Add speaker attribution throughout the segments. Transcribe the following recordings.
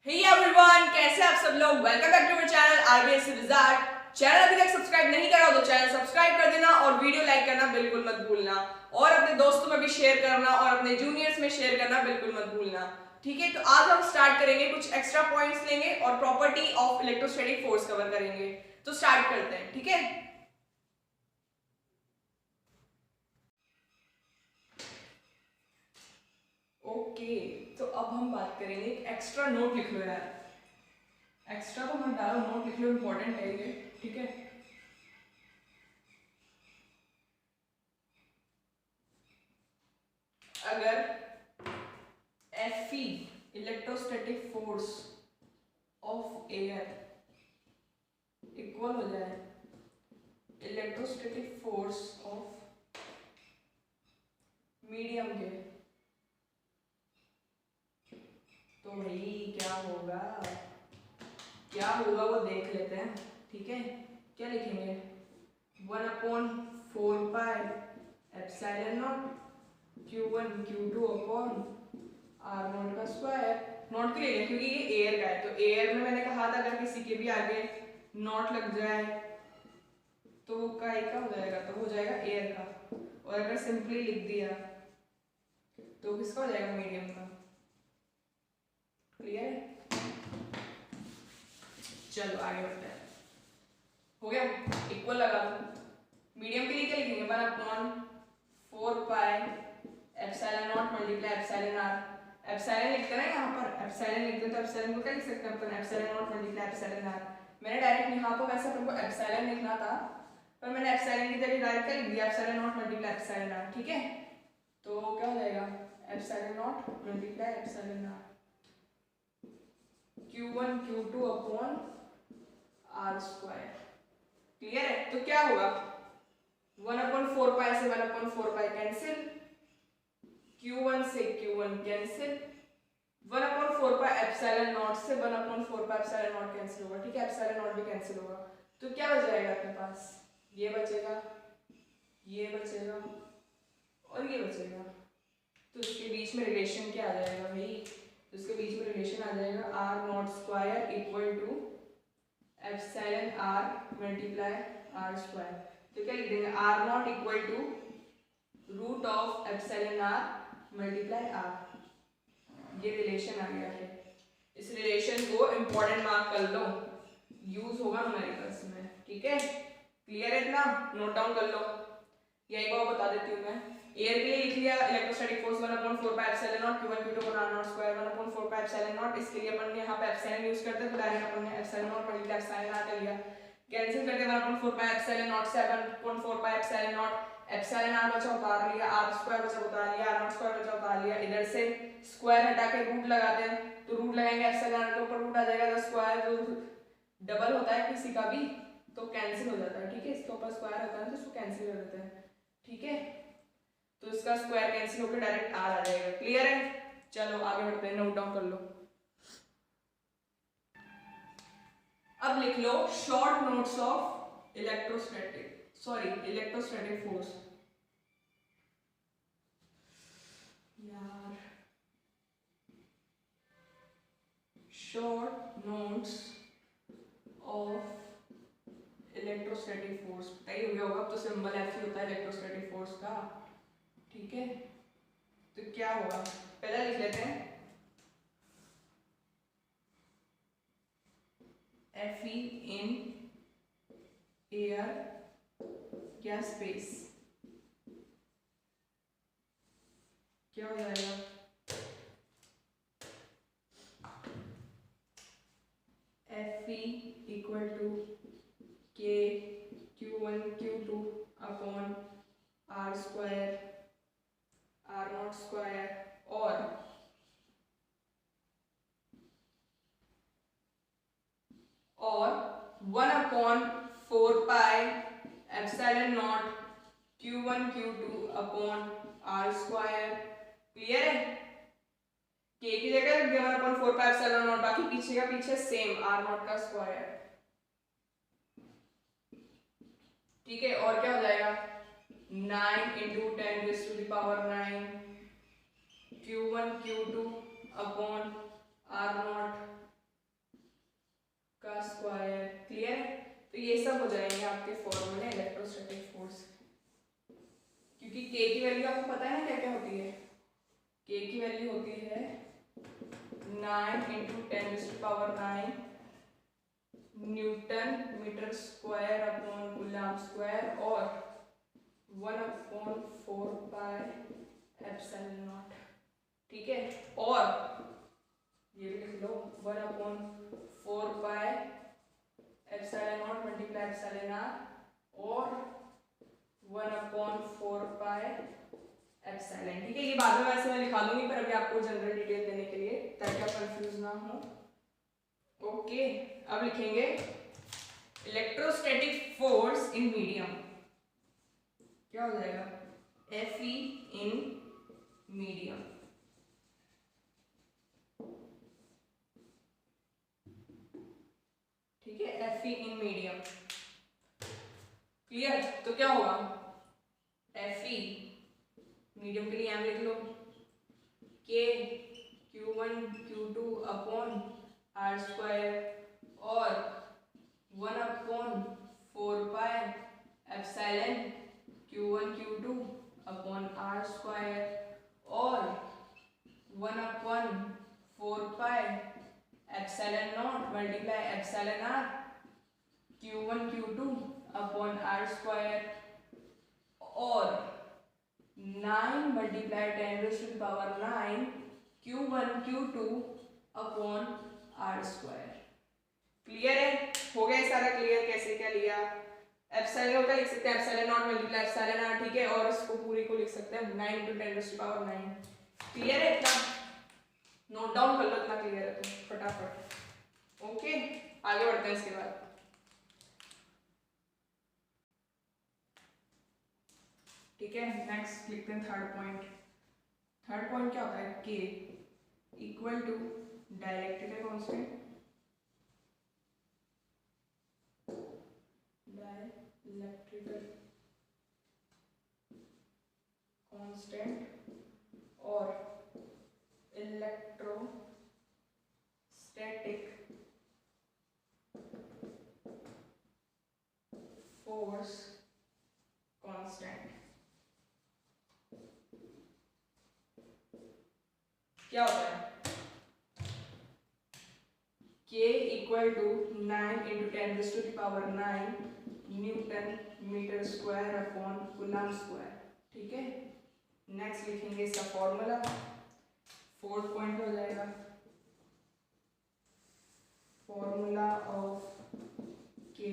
Speaker 1: Hey everyone, कैसे आप सब लोग। Welcome back to my channel RBS wizard. Channel अभी तक सब्सक्राइब नहीं करा तो चैनल सब्सक्राइब कर देना और वीडियो लाइक करना बिल्कुल मत भूलना और अपने दोस्तों में भी शेयर करना और अपने जूनियर्स में शेयर करना बिल्कुल मत भूलना। ठीक है, तो आज हम स्टार्ट करेंगे, कुछ एक्स्ट्रा पॉइंट्स लेंगे और property of electrostatic force cover करेंगे। तो स्टार्ट करते हैं, ठीक है। ओके, तो अब हम बात करेंगे, एक एक्स्ट्रा नोट लिख लो यार। एक्स्ट्रा तो मत डालो, नोट लिख लो, इंपॉर्टेंट है ये, ठीक है। अगर Fe electrostatic force of air equal हो जाए इलेक्ट्रोस्टैटिक फोर्स ऑफ मीडियम के, तो भाई क्या होगा, क्या होगा वो देख लेते हैं, ठीक है। क्या लिखेंगे, 1/4 epsilon naught Q1 Q2 upon R naught का स्क्वायर। नॉट के लिए क्योंकि ये एयर का है, तो एयर में मैंने कहा था अगर किसी के भी आगे नॉट लग जाए तो वो काय का हो जाएगा, तो हो जाएगा एयर का। और अगर सिंपली लिख दिया तो किसका हो जाएगा, मीडियम का। क्लियर है, चलो आगे बढ़ते हैं। हो गया, इक्वल लगा दो। मीडियम के लिए क्या लिखेंगे, 1/4 epsilon naught multiply epsilon R. Epsilon लिखते हैं ना यहाँ पर, एप्सिलॉन लिखते हैं तो एप्सिलॉन को क्या लिख सकते हैं अपन, epsilon naught multiply epsilon R. मैंने डायरेक्ट यहाँ पर वैसे अपन को एप्सिलॉन लिखना था, पर मैंने एप्सिलॉन की जगह डायरेक्ट क्या लिख दिया, epsilon naught multiply epsilon R, ठीक है। तो क्या हो जाएगा, epsilon naught multiply epsilon R Q1 Q2 upon R square. Clear है, तो क्या होगा, 1/4 से 1/4 कैंसिल, Q1 से Q1 कैंसिल, 1/4 एप्सिलॉन नॉट से 1/4 एप्सिलॉन नॉट कैंसिल होगा, ठीक है। एप्सिलॉन नॉट भी कैंसिल होगा, तो क्या बच जाएगा अपने पास, ये बचेगा, ये बचेगा और ये बचेगा। तो इसके बीच में रिलेशन क्या आ जाएगा भाई, तो इसके बीच में रिलेशन आ जाएगा R naught square equal to epsilon R multiply R square. तो क्या लिख देंगे, R naught equal to root of epsilon R multiply R. ये रिलेशन आ गया है, इस रिलेशन को इंपॉर्टेंट मार्क कर लो, यूज होगा न्यूमेरिकल्स में, ठीक है। क्लियर है, इतना नोट डाउन कर लो। यही को बता देती हूँ मैं। एयर के लिए लिख लिया electrostatic force 1/4 epsilon naught Q1 Q2 upon R naught square, 1/4 epsilon naught. इसके लिए अपन यहाँ पे एप्सिलॉन यूज करते हैं, तो डायरेक्ट अपन ने epsilon naught multiply epsilon R कर लिया। कैंसिल करके 1/4 एप्सिलॉन नॉट से 1/4 एप्सिलॉन नॉट, एप्सिलॉन आर बचा उतार लिया, आर स्क्वायर बचा उतार लिया, आर नॉट स्क्वायर बचा उतार लिया। इधर से स्क्वायर हटा के रूट लगाते हैं, तो रूट लगाएंगे एप्सिलॉन आर के ऊपर रूट आ जाएगा, तो स्क्वायर जो डबल होता है किसी का भी तो कैंसिल हो जाता है, ठीक है। इसके ऊपर स्क्वायर होता है तो इसको कैंसिल कर देते हैं, ठीक है। तो इसका स्क्वायर कैंसिल होकर डायरेक्ट आर आ जाएगा। क्लियर है, चलो आगे बढ़ते हैं, नोट डाउन कर लो। अब लिख लो short notes of electrostatic force. यार, short notes of electrostatic force, पता ही हो गया होगा, तो सिंबल एफ होता है इलेक्ट्रोस्टैटिक फोर्स का, ठीक है। तो क्या होगा, पहले लिख लेते हैं Fe in air या स्पेस। क्या हो जाएगा, Fe equal to K Q1 Q2 upon R square R naught square और 1/4 epsilon naught Q1 Q2 upon R square. Clear है, K की जगह रख दिया 1/4 एप्सिलॉन नॉट, बाकी पीछे का पीछे सेम आर नॉट का स्क्वायर, ठीक है। और क्या हो जाएगा, 9 × 10⁻⁹ Q1 Q2 upon R naught का स्क्वायर। क्लियर है? तो ये सब हो जाएंगे आपके फॉर्मूले इलेक्ट्रोस्टैटिक फोर्स, क्योंकि के की वैल्यू आपको पता है ना क्या क्या होती है। के की वैल्यू होती है 9 × 10⁻⁹ newton metre square upon coulomb square और 1/4πε0। ठीक है, और ये भी लिख लो 1/4πε0 मल्टीप्लाई εr और 1/4πε। ठीक है, ये बाद में वैसे मैं लिखा दूंगी, पर अभी आपको जनरल डिटेल देने के लिए, ताकि आप कंफ्यूज ना हो। ओके, अब लिखेंगे इलेक्ट्रोस्टैटिक फोर्स इन मीडियम। क्या हो जाएगा? Fe इन मीडियम। ठीक है, Fe इन मीडियम। क्लियर? तो क्या होगा? Fe मीडियम के लिए एम लिख लो, के Q1 Q2 upon R square और 1/4πε Q1 Q2 upon R square और 1/4πε0 multiply εr Q1 Q2 upon R square और 9 multiply 10⁻⁹ Q1 Q2 upon R square. Clear है? हो गया सारा क्लियर? कैसे क्या लिया? एप्सिलॉन का लिख सकते हैं ε0 मल्टीप्लाई εr। ठीक है, और इसको पूरी को लिख सकते हैं 9 × 10⁻⁹। क्लियर है? इतना नोट डाउन कर लो, इतना क्लियर है तो फटाफट। ओके, आगे बढ़ते हैं इसके बाद। ठीक है, नेक्स्ट लिखते हैं थर्ड पॉइंट। थर्ड पॉइंट क्या होता है? K equal to dielectrical constant, dielectrical constant और इलेक्ट्रोस्टैटिक फोर्स कांस्टेंट। क्या होता है? K equal to 9 × 10⁻⁹ newton metre square upon coulomb square. ठीक है, नेक्स्ट लिखेंगे इसका फॉर्मूला। फोर्थ पॉइंट हो जाएगा फॉर्मूला ऑफ के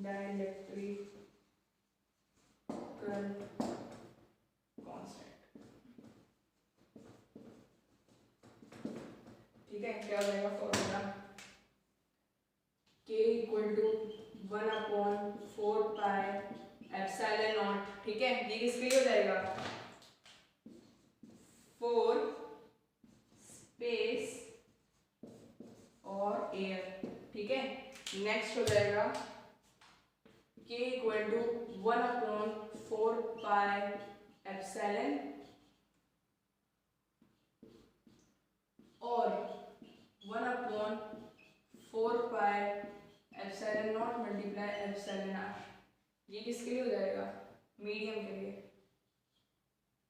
Speaker 1: डाइलेक्ट्रिकल कांस्टेंट। ठीक है, क्या हो जाएगा फॉर्मूला? K equal to 1/4πε0। ठीक है, ये किसके लिए हो जाएगा? फॉर स्पेस और एयर। ठीक है, नेक्स्ट हो जाएगा K इक्वल टू 1/4πε और 1/4πε0 मल्टीप्लाई εr। ये किसके लिए हो जाएगा? मीडियम के लिए।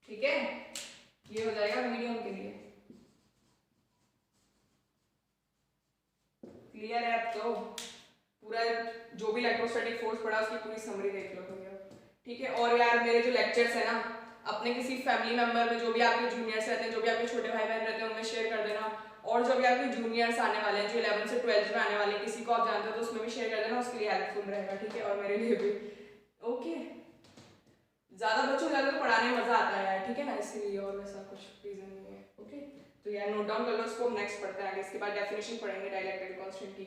Speaker 1: ठीक है, ये हो जाएगा मीडियम के लिए। क्लियर है? अब तो पूरा जो भी इलेक्ट्रोस्टैटिक फोर्स पढ़ा उसकी पूरी समरी देख लो भैया। ठीक है, और यार मेरे जो लेक्चर्स है ना, अपने किसी फैमिली मेंबर में, जो भी आपके जूनियर्स रहते हैं, जो भी आपके छोटे भाई बहन रहते हैं, उनमें शेयर कर देना। और जो भी आपके जूनियर्स आने वाले हैं, जो 11 से 12 में आने वाले हैं, किसी को आप जानते हो तो उसमें भी शेयर कर देना, उसके लिए हेल्पफुल रहेगा। ठीक है, और मेरे लिए भी। ओके, ज्यादा बच्चों ज्यादा तो पढ़ाने में मजा आता है यार। ठीक है ना, इसलिए और वैसा कुछ रीजन नहीं है। ओके, तो यार नोट डाउन कर लो इसको, नेक्स्ट पढ़ते हैं आगे। इसके बाद डेफिनेशन पढ़ेंगे डाइलेक्ट्रिकल कांस्टेंट की,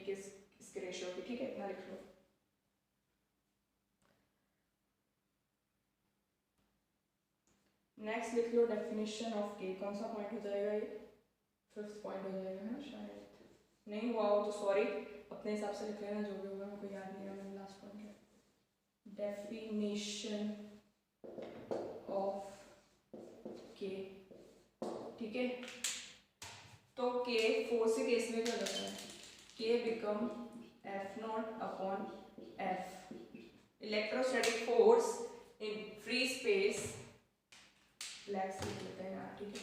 Speaker 1: इसके रेशियो की। ठीक है, इतना लिख लो। नेक्स्ट लिख लो डेफिनेशन ऑफ के। कौन सा पॉइंट हो जाएगा ये? फिफ्थ पॉइंट हो जाएगा ना, शायद नहीं हुआ हो तो सॉरी, अपने हिसाब से लिख लेना, जो भी होगा मेरे को याद नहीं है। मैंने लास्ट पॉइंट है डेफिनेशन ऑफ के। ठीक है, तो के फोर्स से केस में क्या होता है? के become F naught upon F. Electrostatic force in free space, black से लिख लेते हैं यहाँ, ठीक है.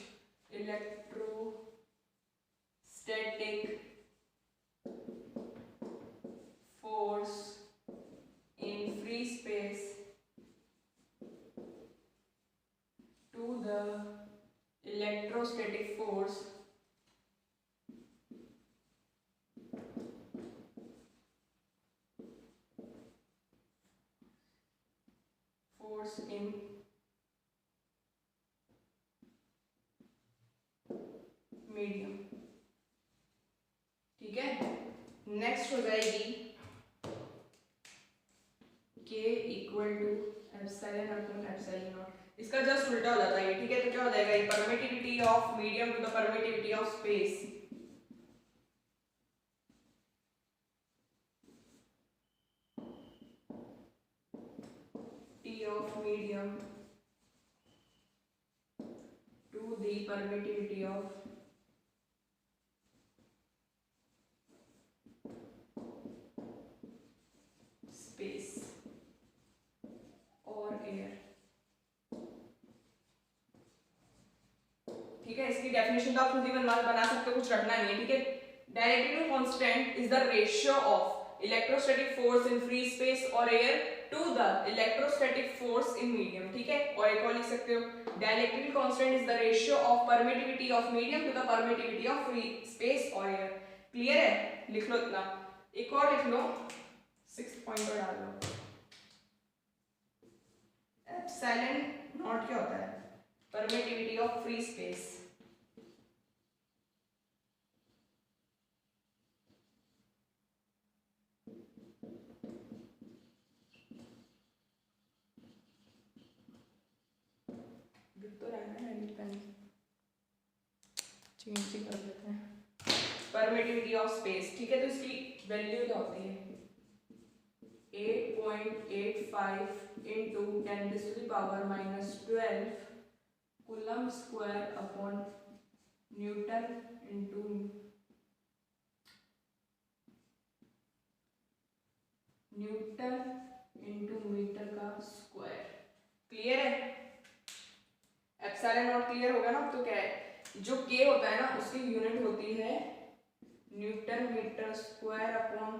Speaker 1: Electrostatic force in free space to the electrostatic force in medium. ठीक है. नेक्स्ट हो जाएगी K equal to epsilon upon epsilon naught. इसका जस्ट उल्टा हो जाता है, ठीक है. तो क्या हो जाएगा, ये permittivity of medium to the permittivity of space. T of medium to the permittivity of space or air. ठीक है. इसकी डेफिनेशन तो आप खुद ही बना सकते हो, कुछ रखना नहीं है, ठीक है. Directivity constant is the ratio of electrostatic force in free space और air to the electrostatic force in medium. ठीक है. और एक और लिख सकते हो, directivity constant is the ratio of permittivity of medium to the permittivity of free space और एयर. क्लियर है. लिख लो इतना. एक और लिख लो, 6th पॉइंट और डाल लो. एप्सिलॉन नॉट क्या होता है, परमिटिविटी ऑफ फ्री स्पेस. तो रहना है, चेंज ही कर देते हैं. Permittivity of space. ठीक है. तो इसकी वैल्यू क्या होती है, 8.85 into 10⁻⁻12 coulomb square upon newton into metre का स्क्वायर. क्लियर है. एप्सिलॉन नॉट क्लियर होगा ना. तो क्या है, जो K होता है ना, उसकी यूनिट होती है newton metre square upon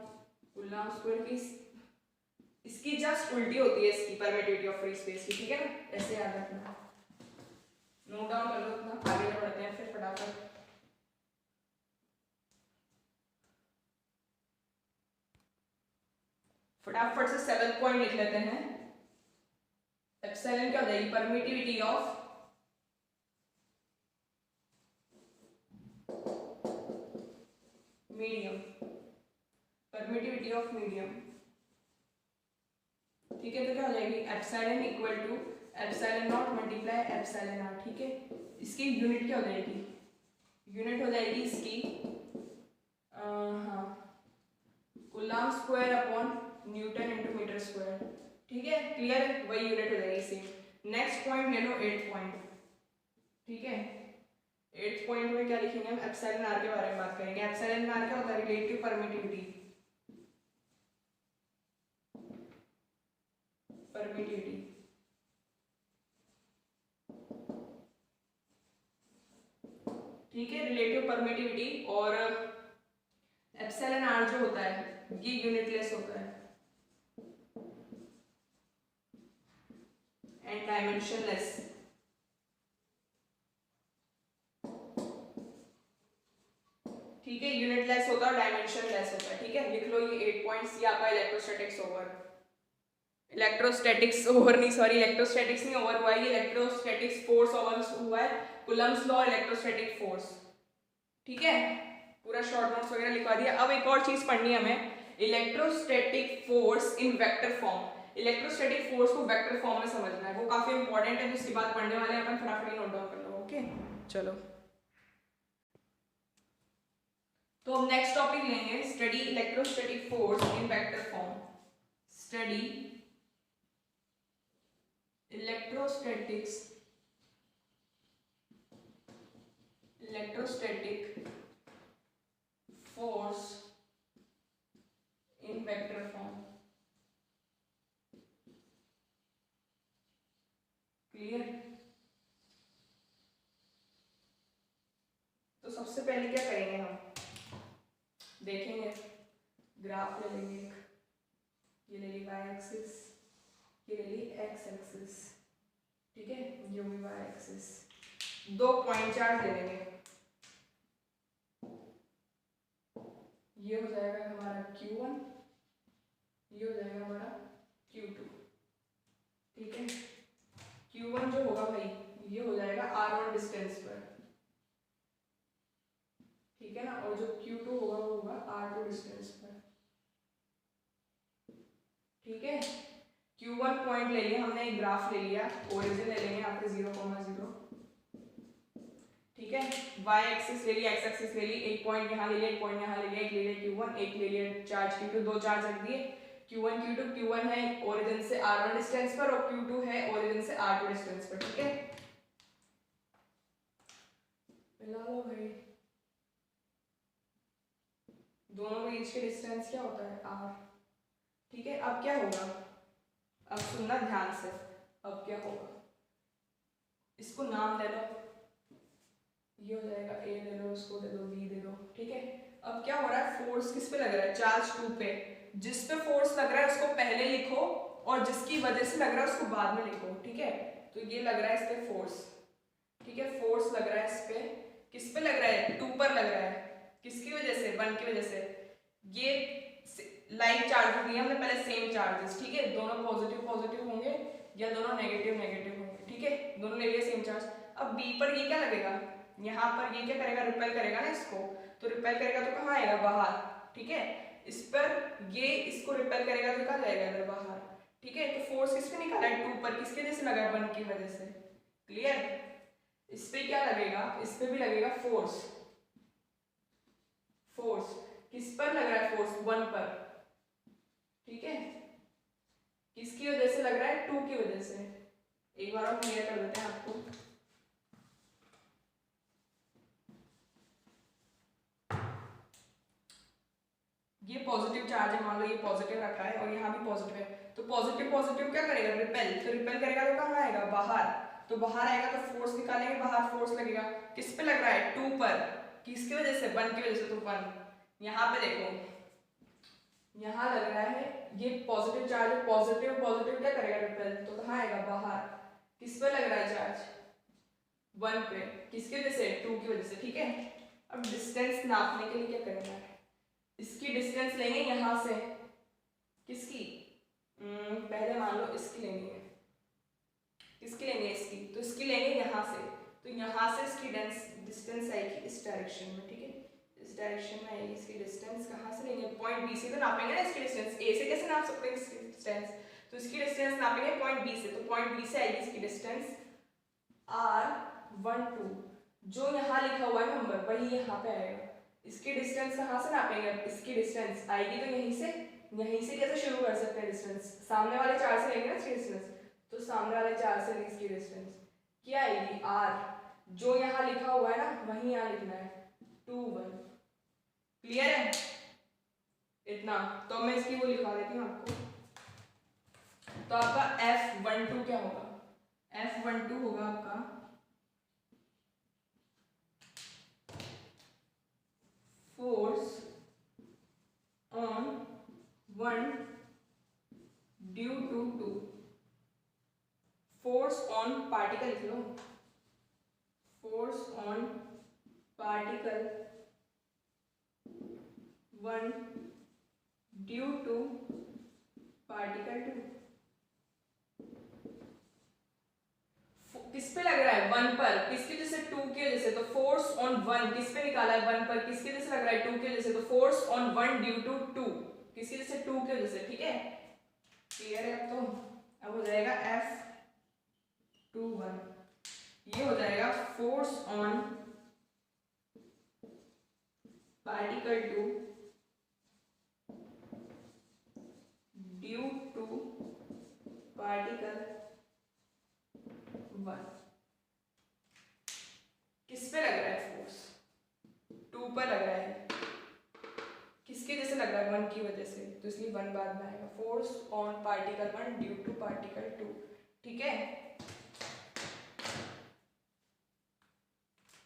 Speaker 1: coulomb square की. इसकी जस्ट उल्टी होती है इसकी परमिटिविटी ऑफ फ्री स्पेस की. ठीक है ना. ऐसे याद रखना, नोट डाउन कर लो इतना. आगे बढ़ते हैं फिर फटाफट से 7th पॉइंट लिख लेते हैं. एप्सिलॉन क्या हो जाएगी, permittivity of medium. Permittivity of medium. ठीक है. तो क्या हो जाएगी, epsilon equal to epsilon naught multiply epsilon R. ठीक है. इसकी यूनिट क्या हो जाएगी, यूनिट हो जाएगी इसकी हाँ, coulomb square upon newton into metre square. ठीक है. क्लियर. वही यूनिट हो जाएगी सेम. नेक्स्ट पॉइंट ले लो, 8th पॉइंट. ठीक है. 8th पॉइंट में क्या लिखेंगे हम, एप्सिलॉन आर के बारे में बात करेंगे. एप्सिलॉन आर क्या होता है, रिलेटिव परमिटिविटी. ठीक है. Relative permittivity. और एप्सिलॉन आर जो होता है ये यूनिटलेस होता है एंड डायमेंशनलेस. ठीक है. यूनिटलेस होता है, डायमेंशनलेस होता है. ठीक है. लिख लो ये 8 पॉइंट्स. ये आपका इलेक्ट्रोस्टैटिक्स ओवर नहीं ओवर हुआ है, ये इलेक्ट्रोस्टैटिक्स फोर्स ओवर हुआ है. Coulomb's law, electrostatic force. ठीक है. पूरा शॉर्ट नोट्स वगैरह लिखवा दिया. अब एक और चीज पढ़नी है हमें, electrostatic force in vector form. Electrostatic force को वेक्टर फॉर्म में समझना है, वो काफी इंपॉर्टेंट है. जिसकी बात पढ़ने वाले हैं अपन, फटाफट नोट डाउन कर लो. ओके. चलो. तो हम नेक्स्ट टॉपिक लेंगे, study electrostatic force in vector form. Study electrostatic force in vector form. Clear? तो सबसे पहले क्या करेंगे, हम देखेंगे, ग्राफ ले लेंगे एक, ये ले ली वाई एक्सिस, ये ले ली एक्स एक्सिस, ठीक है, ये भी वाई एक्सिस, दो पॉइंट चार्ज ले लेंगे, ये हो जाएगा हमारा Q1, ये हो जाएगा हमारा Q2, ठीक है। Q1 जो होगा भाई ये हो जाएगा R1 डिस्टेंस पर, ठीक है ना, और जो Q2 होगा वो होगा R2 डिस्टेंस पर, ठीक है। Q1 पॉइंट ले लिया हमने, एक ग्राफ ले लिया, ओरिजिन ले लेंगे यहाँ पे 0,0, ठीक है। y एक्सिस ले लिया, x एक्सिस ले ली, एक पॉइंट यहाँ ले लिया, एक पॉइंट यहाँ ले लिया, एक ले लिया Q1, एक ले लिया चार्ज Q2, दो चार्ज रख दिए, Q1 Q2, Q1 है ओरिजिन से R1 डिस्टेंस पर और Q2 है ओरिजिन से R2 डिस्टेंस पर, ठीक है। मिला लो भाई, दोनों बीच के डिस्टेंस क्या होता है R, ठीक है। अब क्या होगा, अब सुनना ध्यान से, अब क्या होगा, इसको नाम दे लो, ये हो जाएगा A दे दो, इसको दे दो B दे दो, ठीक है। अब क्या हो रहा है, फोर्स किस पे लग रहा है, चार्ज 2 पे, जिस पे फोर्स लग रहा है उसको पहले लिखो और जिसकी वजह से लग रहा है उसको बाद में लिखो, ठीक है। तो ये लग रहा है इस पे फोर्स, ठीक है, फोर्स लग रहा है इस पे, किस पे लग रहा है, 2 पर लग रहा है, किसकी वजह से, 1 की वजह से। ये लाइक चार्जेस दिए हमने पहले, सेम चार्जेस, ठीक है, दोनों पॉजिटिव पॉजिटिव होंगे या दोनों नेगेटिव नेगेटिव होंगे, ठीक है, दोनों ले लिए सेम चार्ज। अब बी पर ये क्या लगेगा, यहाँ पर ये क्या करेगा, रिपेल करेगा ना इसको, तो रिपेल करेगा तो कहाँ आएगा, बाहर, ठीक है। इस पर ये इसको रिपेल करेगा तो कहाँ जाएगा, इधर बाहर, ठीक है। तो फोर्स किस पे निकाला है, 2 पर, किसके वजह से लगा है, 1 की वजह से, क्लियर। इस पे क्या लगेगा, इस पे भी लगेगा फोर्स, फोर्स किस पर लग रहा है, फोर्स 1 पर, ठीक है, किसकी वजह से लग रहा है, 2 की वजह से। एक बार और क्लियर कर देते हैं आपको, ये पॉजिटिव चार्ज है, मान लो ये पॉजिटिव रखा है और यहाँ भी पॉजिटिव है, तो पॉजिटिव पॉजिटिव क्या करेगा, रिपेल, तो रिपेल करेगा तो कहाँ आएगा, बाहर, तो बाहर आएगा तो फोर्स निकालेंगे, बाहर फोर्स लगेगा, किस पे लग रहा है, 2 पर, किसकी वजह से, 1 की वजह से, तो 1, यहाँ पे देखो, यहाँ लग रहा है ये पॉजिटिव चार्ज है, पॉजिटिव पॉजिटिव क्या करेगा, रिपेल, तो कहाँ आएगा, बाहर, किस पे लग रहा है चार्ज, 1 पे, किसकी वजह से, 2 की वजह से, ठीक है। अब डिस्टेंस नापने के लिए क्या करना है, इसकी डिस्टेंस लेंगे यहाँ से, किसकी, पहले मान लो इसकी लेंगे, किसकी लेंगे, इसकी, तो इसकी लेंगे यहाँ से, तो यहाँ से इसकी डिस्टेंस आएगी इस डायरेक्शन में, ठीक है, इस डायरेक्शन में आएगी इसकी डिस्टेंस, कहाँ से लेंगे, पॉइंट बी से तो नापेंगे ना इसकी डिस्टेंस, ए से कैसे नाप सकते हैं इसकी डिस्टेंस, तो इसकी डिस्टेंस नापेंगे पॉइंट बी से, तो पॉइंट बी से आएगी इसकी डिस्टेंस R12, जो यहाँ लिखा हुआ है नंबर वही यहाँ पे आएगा। इसकी डिस्टेंस कहाँ से नापेंगे, इसकी डिस्टेंस आएगी तो यहीं से कैसे शुरू कर सकते हैं डिस्टेंस, सामने वाले चार से लेंगे ना इसकी डिस्टेंस, तो सामने वाले चार से इसकी डिस्टेंस क्या आएगी, R, जो यहाँ लिखा हुआ है ना वही यहाँ लिखना है, 2 1, क्लियर है इतना। तो मैं इसकी वो लिखा देती हूँ आपको, तो आपका F12 क्या होगा, F12 होगा आपका force on 1 due to 2, force on particle लिख लो, force on particle 1 due to particle 2, किस पे लग रहा है, 1 पर, किसकी वजह से, 2 की वजह से, तो फोर्स ऑन 1 किस पे निकाला है, 1 पर, किसकी वजह से लग रहा है, 2 की वजह से, तो फोर्स ऑन 1 ड्यू टू 2, किसकी वजह से, 2 की वजह से, ठीक है, क्लियर है। तो अब हो जाएगा F21, ये हो जाएगा force on particle 2 due to particle 1, किस पे लग रहा है फोर्स, 2 पर लग रहा है, किसकी वजह से लग रहा है, 1 की वजह से, तो इसलिए 1 बाद में आएगा। Force on particle 1 due to particle 2, ठीक है।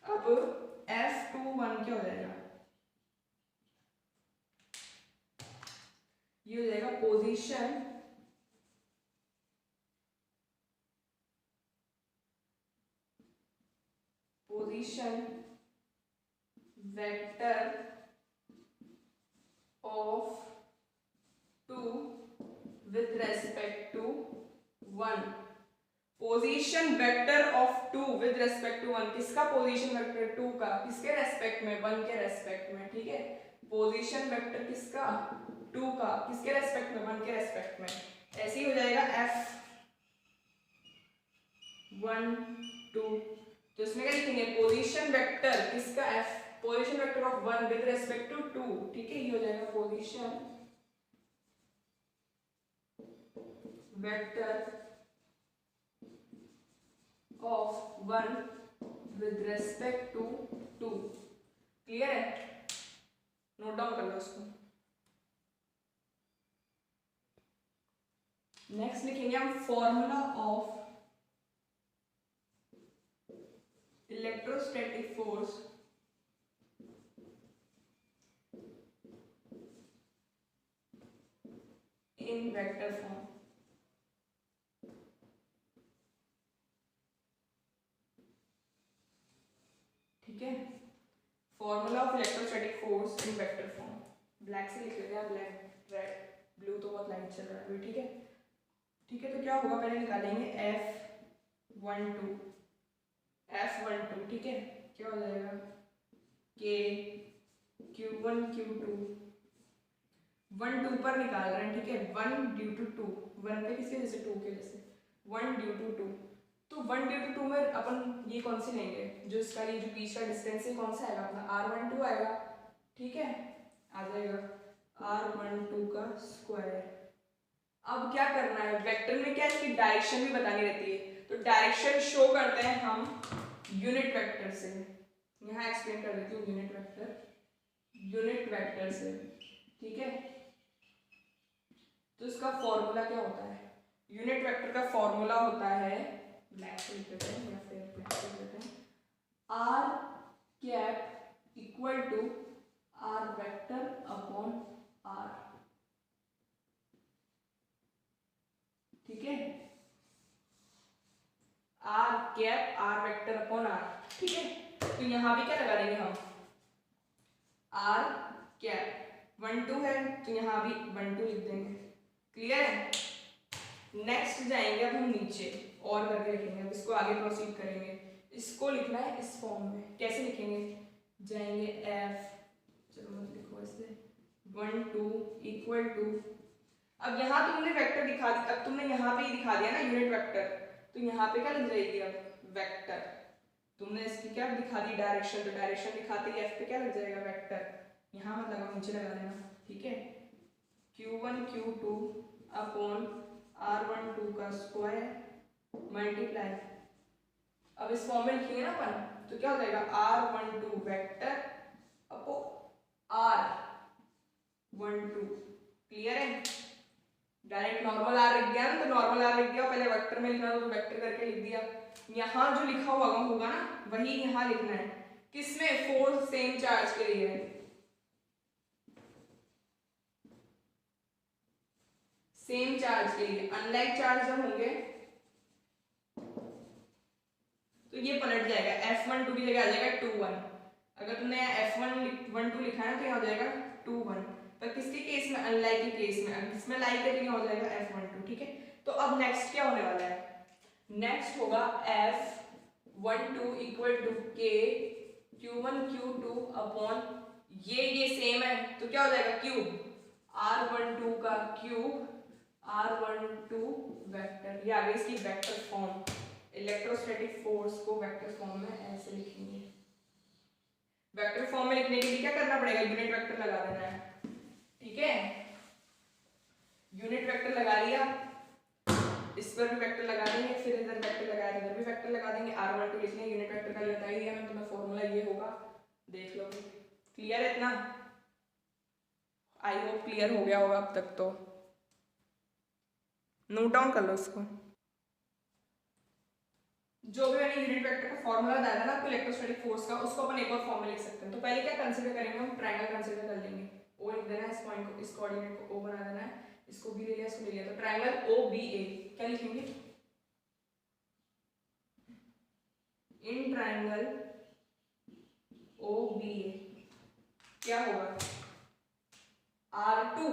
Speaker 1: अब F21 क्या हो जाएगा, ये हो जाएगा position vector of 2 with respect to 1। पोजीशन vector of 2 with respect to 1, किसका पोजीशन वेक्टर 2 का, किसके रेस्पेक्ट में, 1 के रेस्पेक्ट में, ठीक है। पोजीशन वेक्टर किसका, 2 का, किसके रेस्पेक्ट में, 1 के रेस्पेक्ट में। ऐसे ही हो जाएगा F1 2, तो इसमें क्या लिखेंगे, पोजीशन वेक्टर किसका, F, position vector of 1 with respect to 2, ठीक है। ये हो जाएगा position vector of 1 with respect to 2, clear है, नोट डाउन कर लो इसको। नेक्स्ट लिखेंगे हम formula of electrostatic force in vector form. ठीक है, formula of electrostatic force in vector form, black से लिख लेते हैं, ब्लैक रेड ब्लू तो बहुत लाइट चल रहा है, ठीक है। ठीक है, तो क्या होगा, पहले निकालेंगे F12, ठीक है। क्या हो जाएगा, K Q1 Q2, 1 2 पर निकाल रहे हैं, ठीक है। 1 ड्यू टू 2, 1 पे किसके वजह से, 2 के वजह से, 1 ड्यू टू 2, तो 1 ड्यू टू 2 में अपन ये कौन सी लेंगे, जो इसका ये जो बीच का डिस्टेंस है कौन सा आएगा अपना, R12 आएगा, ठीक है, आ जाएगा R12 का स्क्वायर। अब क्या करना है, वेक्टर में क्या इसकी डायरेक्शन भी बतानी रहती है, तो डायरेक्शन शो करते हैं हम यूनिट वेक्टर से। यहाँ एक्सप्लेन कर देती हूँ, यूनिट वेक्टर से, ठीक है। तो इसका फॉर्मूला क्या होता है, यूनिट वेक्टर का फॉर्मूला होता है, ब्लैक से लिख देते हैं या फिर ब्लैक से लिख देते हैं, R cap equal to R vector upon R, ठीक है। R cap R vector upon R, ठीक है। तो यहां भी क्या लगा देंगे हम, R कैप 1 2 है, तो यहां भी 1 2 लिख देंगे, क्लियर है। नेक्स्ट जाएंगे अब हम नीचे और करके लिखेंगे, अब इसको आगे प्रोसीड करेंगे। इसको लिखना है इस फॉर्म में, कैसे लिखेंगे, जाएंगे F, चलो मत लिखो ऐसे, 1 2 इक्वल टू, अब यहाँ तुमने वेक्टर दिखा दिया, अब तुमने यहाँ पे ही दिखा दिया ना यूनिट वेक्टर, तो यहाँ पे क्या लग जाएगी, अब वेक्टर, तुमने इसकी क्या दिखा दी, डायरेक्शन, तो डायरेक्शन दिखाते ही F पे क्या लग जाएगा, वेक्टर, यहाँ मत लगाओ, नीचे लगा देना, ठीक है। Q1 Q2 अपॉन R12 का स्क्वायर मल्टीप्लाई, अब इस फॉर्म में लिखेंगे ना अपन, तो क्या हो जाएगा, R12 vector upon R12, clear है। डायरेक्ट नॉर्मल R लिख दिया ना, तो नॉर्मल R लिख दिया, पहले वेक्टर में लिखना तो वेक्टर करके लिख दिया। यहाँ जो लिखा हुआ होगा ना, वही यहाँ लिखना है, किसमें, फोर्स सेम चार्ज के लिए, सेम चार्ज के लिए, अनलाइक चार्ज जब होंगे तो ये पलट जाएगा, F12 की जगह आ जाएगा 2 1, अगर तुमने F12 लिखा है तो यहाँ हो जाएगा 2 1, पर किसके केस में, अनलाइक के केस में, इसमें लाइक है तो यहाँ हो जाएगा F12, ठीक है। तो अब नेक्स्ट क्या होने वाला है, नेक्स्ट होगा F12 equal to K Q1 Q2 upon, ये सेम है तो क्या हो जाएगा, क्यूब, R12 का क्यूब R12 वेक्टर, ये आ गई इसकी वेक्टर फॉर्म। इलेक्ट्रोस्टैटिक फोर्स को वेक्टर फॉर्म में ऐसे लिखेंगे। वेक्टर फॉर्म में लिखने के लिए क्या करना पड़ेगा, यूनिट वेक्टर लगा देना है, ठीक है। यूनिट वेक्टर लगा लिया, इस पर भी वेक्टर लगा देंगे, फिर इधर वेक्टर लगाया, इधर भी वेक्टर लगा देंगे, R12 लिखने, यूनिट वेक्टर का ये बता ही दिया मैंने तुम्हें, फॉर्मूला ये होगा, देख लो, क्लियर है इतना। आई होप क्लियर हो गया होगा अब तक, तो नोट डाउन कर लो इसको। जो भी मैंने यूनिट वेक्टर का फॉर्मूला बताया था ना आपको इलेक्ट्रोस्टैटिक फोर्स का, उसको अपन एक और फॉर्म में लिख सकते हैं। तो पहले क्या कंसीडर करेंगे, हम ट्रायंगल कंसीडर कर लेंगे। ओ लिख देना है, इस पॉइंट को, इस कोऑर्डिनेट को ओ बना देना है, इसको बी ले लिया, इसको ले लिया, तो ट्रायंगल ओ बी ए क्या लिखेंगे, इन ट्रायंगल ओ बी ए क्या होगा, R2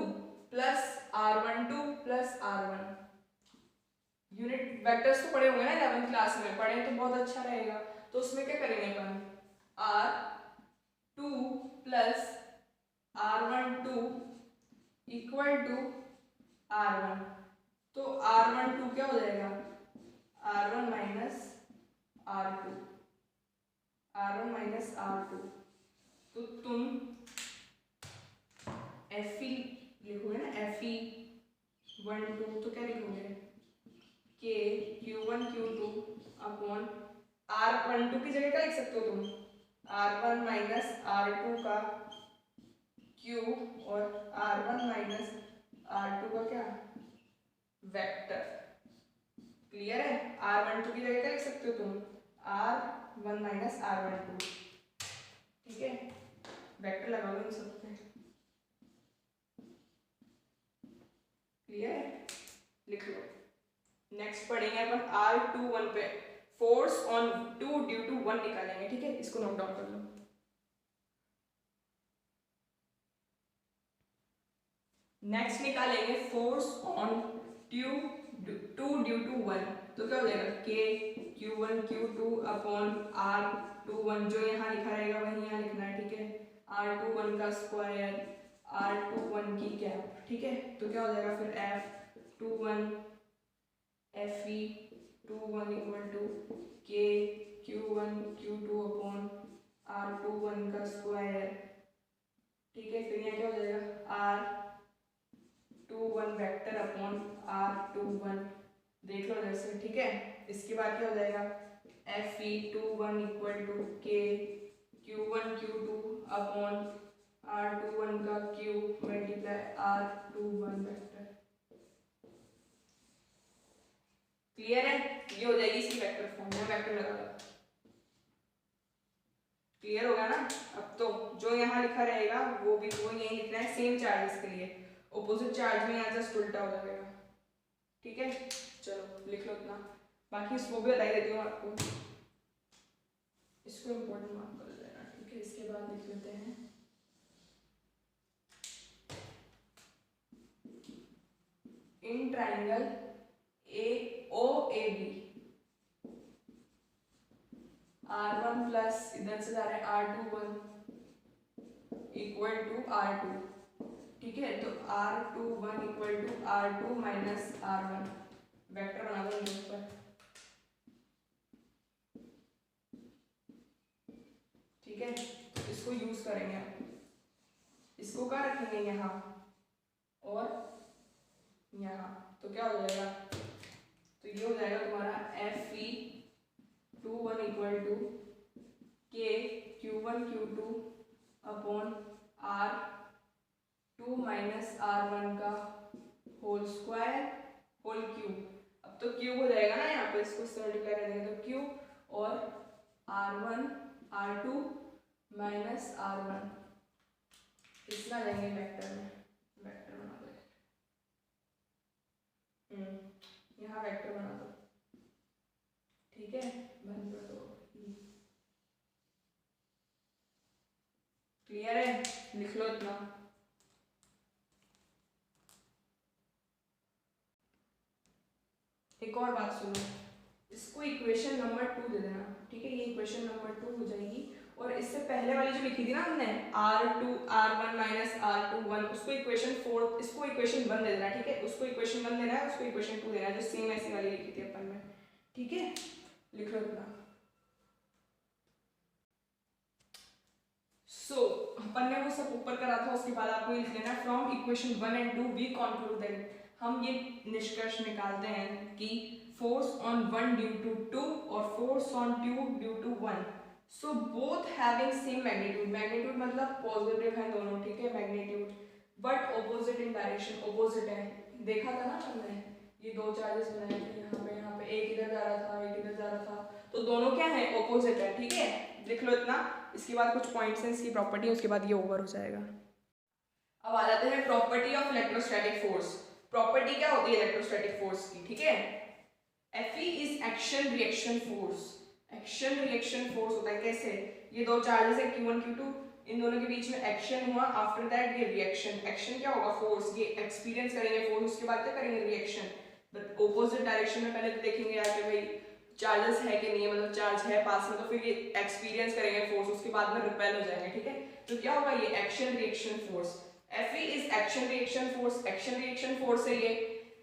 Speaker 1: plus R12 plus R1। Unit vectors तो पढ़े होंगे ना 11th क्लास में, पढ़े तो बहुत अच्छा रहेगा। तो उसमें क्या करेंगे अपन, R2 plus R12 equal to R1। तो R12 क्या हो जाएगा, R1 minus R2, R1 minus R2। तो तुम Fe लिखोगे ना, Fe12, तो क्या लिखोगे, के Q1 Q2 अपॉन R12 की जगह क्या लिख सकते हो तुम, R1 माइनस R2 का Q और R1 माइनस R2 का क्या, वेक्टर। क्लियर है, R12 की जगह क्या लिख सकते हो तुम, R1 माइनस R12, ठीक है, वेक्टर लगा लो इन सब पे। क्लियर है, लिख लो। नेक्स्ट पढ़ेंगे अपन R21 पे, फोर्स ऑन 2 ड्यू टू 1 निकालेंगे, ठीक है, इसको नोट डाउन कर लो। नेक्स्ट निकालेंगे फोर्स ऑन 2 ड्यू टू 1, तो क्या हो जाएगा, के Q1 Q2 अपॉन R21, जो यहाँ लिखा रहेगा वही यहाँ लिखना है, ठीक है, R21 का स्क्वायर R21 की कैप, ठीक है। तो क्या हो जाएगा फिर F21 Fe21 इक्वल टू के Q1 Q2 अपॉन R21 का स्क्वायर, ठीक है। फिर यहाँ क्या हो जाएगा, R21 वेक्टर अपॉन R21, देख लो जैसे, ठीक है। इसके बाद क्या हो जाएगा, Fe21 इक्वल टू के Q1 Q2 अपॉन R21 का Q multiply R21 vector. Clear है, ये हो जाएगी इसकी वेक्टर फॉर्म, यहाँ वेक्टर लगा दो। क्लियर होगा ना। अब तो जो यहाँ लिखा रहेगा वो भी वो यही लिखना है, सेम चार्जेस के लिए, ऑपोजिट चार्ज में यहाँ जस्ट उल्टा हो जाएगा, ठीक है। चलो लिख लो इतना, बाकी इसको भी बता देती हूँ आपको, इसको इम्पोर्टेंट मार्क कर देना, ठीक है। इसके बाद लिख लेते हैं in triangle OAB R1 plus इधर से जा रहा है R21 इक्वल टू R2, ठीक है। तो R21 equal to R2 minus R1, vector बना दो इनके ऊपर, ठीक है। तो इसको यूज करेंगे, इसको क्या रखेंगे यहाँ और यहाँ, तो क्या हो जाएगा, तो ये हो जाएगा तुम्हारा Fe21 इक्वल टू के Q1 Q2 upon R2 minus R1 का होल स्क्वायर होल क्यूब। अब तो क्यूब हो जाएगा ना यहाँ पे, इसको मल्टीप्लाई कर देंगे तो क्यूब और R1 R2 माइनस R1, इसमें आ जाएंगे वेक्टर में, वेक्टर बना दो, यहाँ वेक्टर बना दो, ठीक है। बंद कर दो, क्लियर है, लिख लो इतना। एक और बात सुनो, इसको इक्वेशन नंबर 2 दे देना, ठीक है। ये इक्वेशन नंबर 2 हो जाएगी, और इससे पहले वाली जो लिखी थी ना हमने R1 माइनस R21, उसको इक्वेशन 4, इसको इक्वेशन 1 दे देना, ठीक है। उसको इक्वेशन 1 देना है, उसको इक्वेशन 2 देना है, जो सेम ऐसी वाली लिखी थी अपन में, ठीक है। लिख लो इतना। अपन ने वो सब ऊपर करा था, उसके बाद आपको लिख लेना from equation 1 and 2 we conclude that, हम ये निष्कर्ष निकालते हैं कि फोर्स ऑन 1 ड्यू टू 2 और force on 2 due to 1, so both having same magnitude, magnitude मतलब पॉजिटिव है दोनों, ठीक है। Magnitude but opposite in direction, opposite है। देखा था ना हमने, ये दो चार्जेस बनाए थे यहाँ पे एक इधर जा रहा था, एक इधर जा रहा था, तो दोनों क्या है, ऑपोजिट है। ठीक है, लिख लो इतना। इसके बाद कुछ पॉइंट्स हैं इसकी प्रॉपर्टी, उसके बाद ये ओवर हो जाएगा। अब आ जाते हैं property of electrostatic force. Property क्या होती है इलेक्ट्रोस्टैटिक फोर्स की, ठीक है। Fe is action reaction force. Action reaction force होता है कैसे, ये दो चार्जेस है Q1 Q2, इन दोनों के बीच में एक्शन हुआ, आफ्टर दैट ये रिएक्शन। एक्शन क्या होगा, फोर्स, ये एक्सपीरियंस करेंगे फोर्स, उसके बाद क्या करेंगे, रिएक्शन। बट ऑपोजिट डायरेक्शन में पहले तो देखेंगे यार कि भाई चार्जेस है कि नहीं है, मतलब चार्ज है पास में, तो फिर ये एक्सपीरियंस करेंगे फोर्स, उसके बाद में रिपेल हो जाएंगे। ठीक है, तो क्या होगा, ये action reaction force. Fe is action reaction force, action reaction force है ये,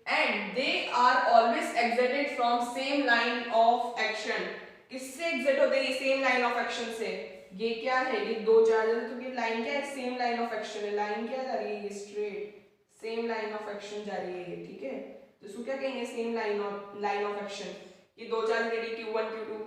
Speaker 1: and they are always exerted from same line of action। किससे एग्जिट होते हैं ये, सेम लाइन ऑफ एक्शन से। ये क्या है, ये दो चार्जेस, तो ये लाइन क्या है, सेम लाइन ऑफ एक्शन है। लाइन क्या जा रही है, ये straight same line of action जा रही है ये। ठीक है, तो इसको क्या कहेंगे, सेम लाइन ऑफ एक्शन। ये दो चार्ज रेडी Q1 Q2,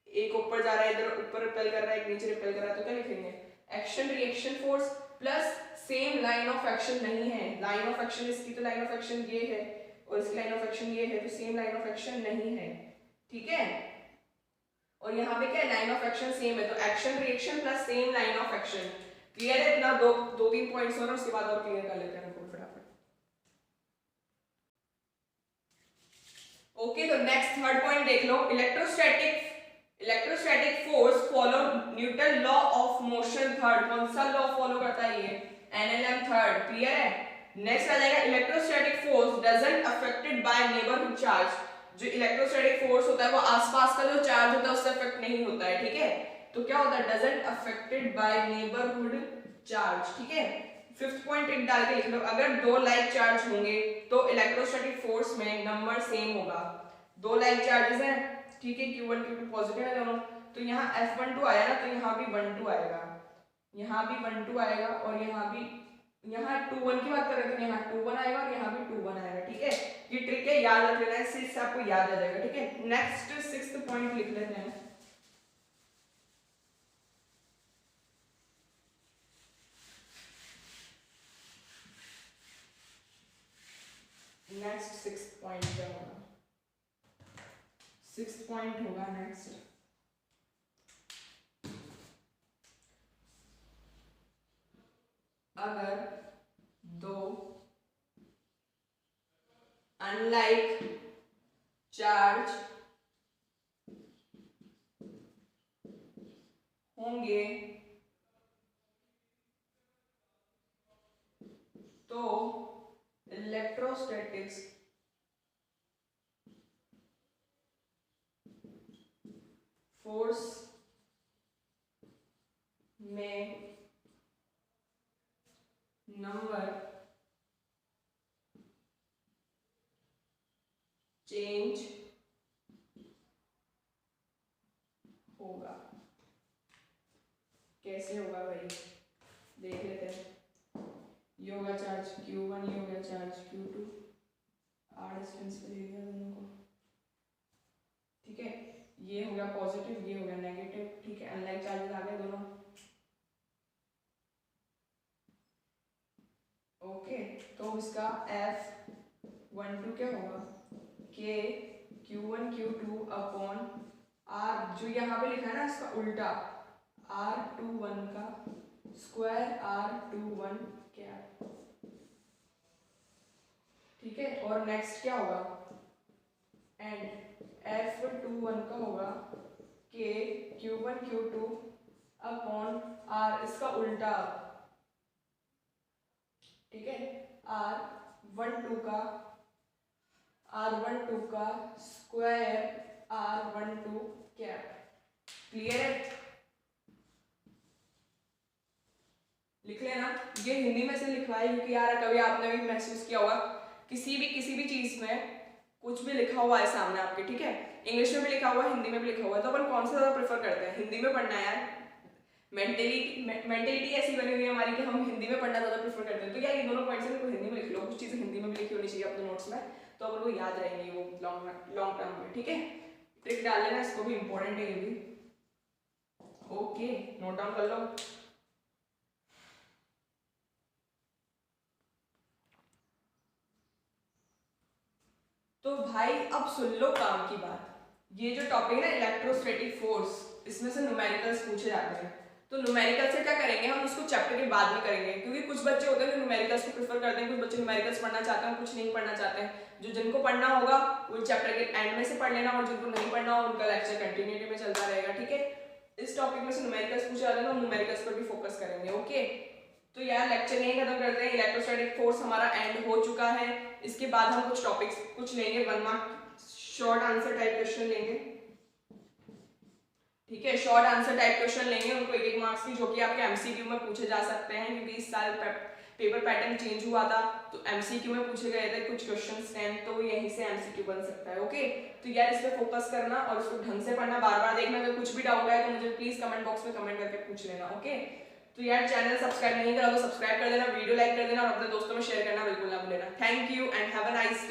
Speaker 1: एक ऊपर जा रहा है, इधर ऊपर रिपेल कर रहा है, एक नीचे रिपेल कर रहा है, तो क्या लिखेंगे, action reaction force plus same line of action नहीं है। लाइन ऑफ एक्शन इसकी, तो लाइन ऑफ एक्शन ये है और इसकी लाइन ऑफ एक्शन ये है, तो सेम लाइन ऑफ एक्शन नहीं है। ठीक है, और यहाँ पे क्या है, लाइन ऑफ एक्शन सेम है, तो action reaction plus same line of action. Clear है इतना, दो तीन पॉइंट्स और उसके बाद और क्लियर कर लेते हैं हमको फटाफट। ओके, तो नेक्स्ट थर्ड पॉइंट देख लो, electrostatic force follow Newton law of motion third. कौन सा लॉ फॉलो करता है ये, NLM थर्ड। क्लियर है, नेक्स्ट आ जाएगा electrostatic force doesn't affected by neighbourhood charge. जो इलेक्ट्रोस्टैटिक फोर्स होता है वो आसपास का जो चार्ज होता है उससे अफेक्ट नहीं होता है। ठीक है, तो क्या होता है, doesn't affected by neighbourhood charge. ठीक है, फिफ्थ पॉइंट टिक डाल के लिख लो, अगर दो लाइक चार्ज होंगे तो इलेक्ट्रोस्टैटिक फोर्स में नंबर सेम होगा। दो लाइक चार्जेस हैं, ठीक है, Q1 Q2 पॉजिटिव है दोनों, तो यहाँ F12 आया ना, तो यहाँ भी 12 आएगा, यहाँ भी 12 आएगा, और यहाँ भी, यहाँ 21 की बात कर रहे थे, यहाँ 21 आएगा और यहाँ भी 21 आएगा। ठीक है, ये ट्रिक है, याद रख लेना है, इससे आपको याद आ जाएगा। ठीक है, नेक्स्ट सिक्स्थ पॉइंट लिख लेते हैं। नेक्स्ट सिक्स्थ पॉइंट क्या होगा, सिक्स्थ पॉइंट होगा नेक्स्ट, अगर दो अनलाइक चार्ज होंगे तो इलेक्ट्रोस्टैटिक्स फोर्स में नंबर चेंज होगा। कैसे होगा भाई, देख लेते हैं। ये होगा चार्ज Q1, ये होगा चार्ज Q2, R डिस्टेंस पे ले लिया दोनों को। ठीक है, ये हो गया पॉजिटिव, ये हो गया नेगेटिव। ठीक है, अनलाइक चार्जेस आ गए दोनों। ओके, तो इसका F12 क्या होगा, K Q1 Q2 upon R, जो यहाँ पे लिखा है ना इसका उल्टा, R21 का स्क्वायर R21 क्या। ठीक है, और नेक्स्ट क्या होगा, एंड F21 का होगा K Q1 Q2 upon R, इसका उल्टा। ठीक है, R12 का स्क्वायर R12 कैप। क्लियर है, लिख लेना। ये हिंदी में से लिखा है क्योंकि यार कभी आपने भी महसूस किया होगा किसी भी चीज में कुछ भी लिखा हुआ है सामने आपके, ठीक है, इंग्लिश में भी लिखा हुआ है, हिंदी में भी लिखा हुआ है, तो अपन कौन सा ज्यादा प्रेफर करते हैं, हिंदी में पढ़ना है यार। मेंटेलिटी ऐसी बनी हुई है हमारी कि हम हिंदी में पढ़ना ज़्यादा प्रेफर करते हैं। तो यार ये दोनों पॉइंट्स हैं, हिंदी में लिख लो, कुछ चीज़ें हिंदी में भी लिखी होनी चाहिए अपने नोट्स में, तो अपन को याद रहेंगी वो लॉन्ग टर्म में। ठीक है, ट्रिक डाल लेना, इसको भी इंपॉर्टेंट है ये भी। ओके, नोट डाउन कर लो। तो भाई अब सुन लो काम की बात। ये जो टॉपिक है ना इलेक्ट्रोस्टैटिक फोर्स, इसमें से न्यूमेरिकल्स पूछे जाते हैं। तो न्यूमेरिकल से क्या करेंगे हम, उसको चैप्टर के बाद में करेंगे, क्योंकि कुछ बच्चे होते हैं जो न्यूमेरिकल्स को प्रेफर करते हैं, कुछ बच्चे न्यूमेरिकल्स पढ़ना चाहते हैं, कुछ नहीं पढ़ना चाहते हैं। जो जिनको पढ़ना होगा वो चैप्टर के एंड में से पढ़ लेना, और जिनको नहीं पढ़ना हो उनका लेक्चर कंटिन्यूटी में चलता रहेगा, ठीक है। इस टॉपिक में से न्यूमेरिकल्स पूछे जाते हैं तो हम न्यूमेरिकल्स पर भी फोकस करेंगे, ओके। तो यार लेक्चर यहीं खत्म करते हैं। इलेक्ट्रोस्टैटिक फोर्स हमारा एंड हो चुका है। इसके बाद हम कुछ टॉपिक्स कुछ लेंगे, 1 mark short answer type question लेंगे, ठीक है। शॉर्ट आंसर टाइप क्वेश्चन लेंगे, उनको 1-1 मार्क्स की, जो कि आपके एमसीक्यू में पूछे जा सकते हैं, क्योंकि इस साल पेपर पैटर्न चेंज हुआ था, तो एमसीक्यू में पूछे गए थे कुछ क्वेश्चंस 10, तो यहीं से एमसीक्यू बन सकता है, ओके। तो यार इस पे फोकस करना और इसको ढंग से पढ़ना, बार बार देखना। अगर कुछ भी डाउट आए तो मुझे प्लीज कमेंट बॉक्स में कमेंट करके पूछ लेना, ओके। तो यार चैनल सब्सक्राइब नहीं करा तो सब्सक्राइब कर देना, वीडियो लाइक कर देना और अपने दोस्तों में शेयर करना बिल्कुल ना भूलेना। Thank you and have a nice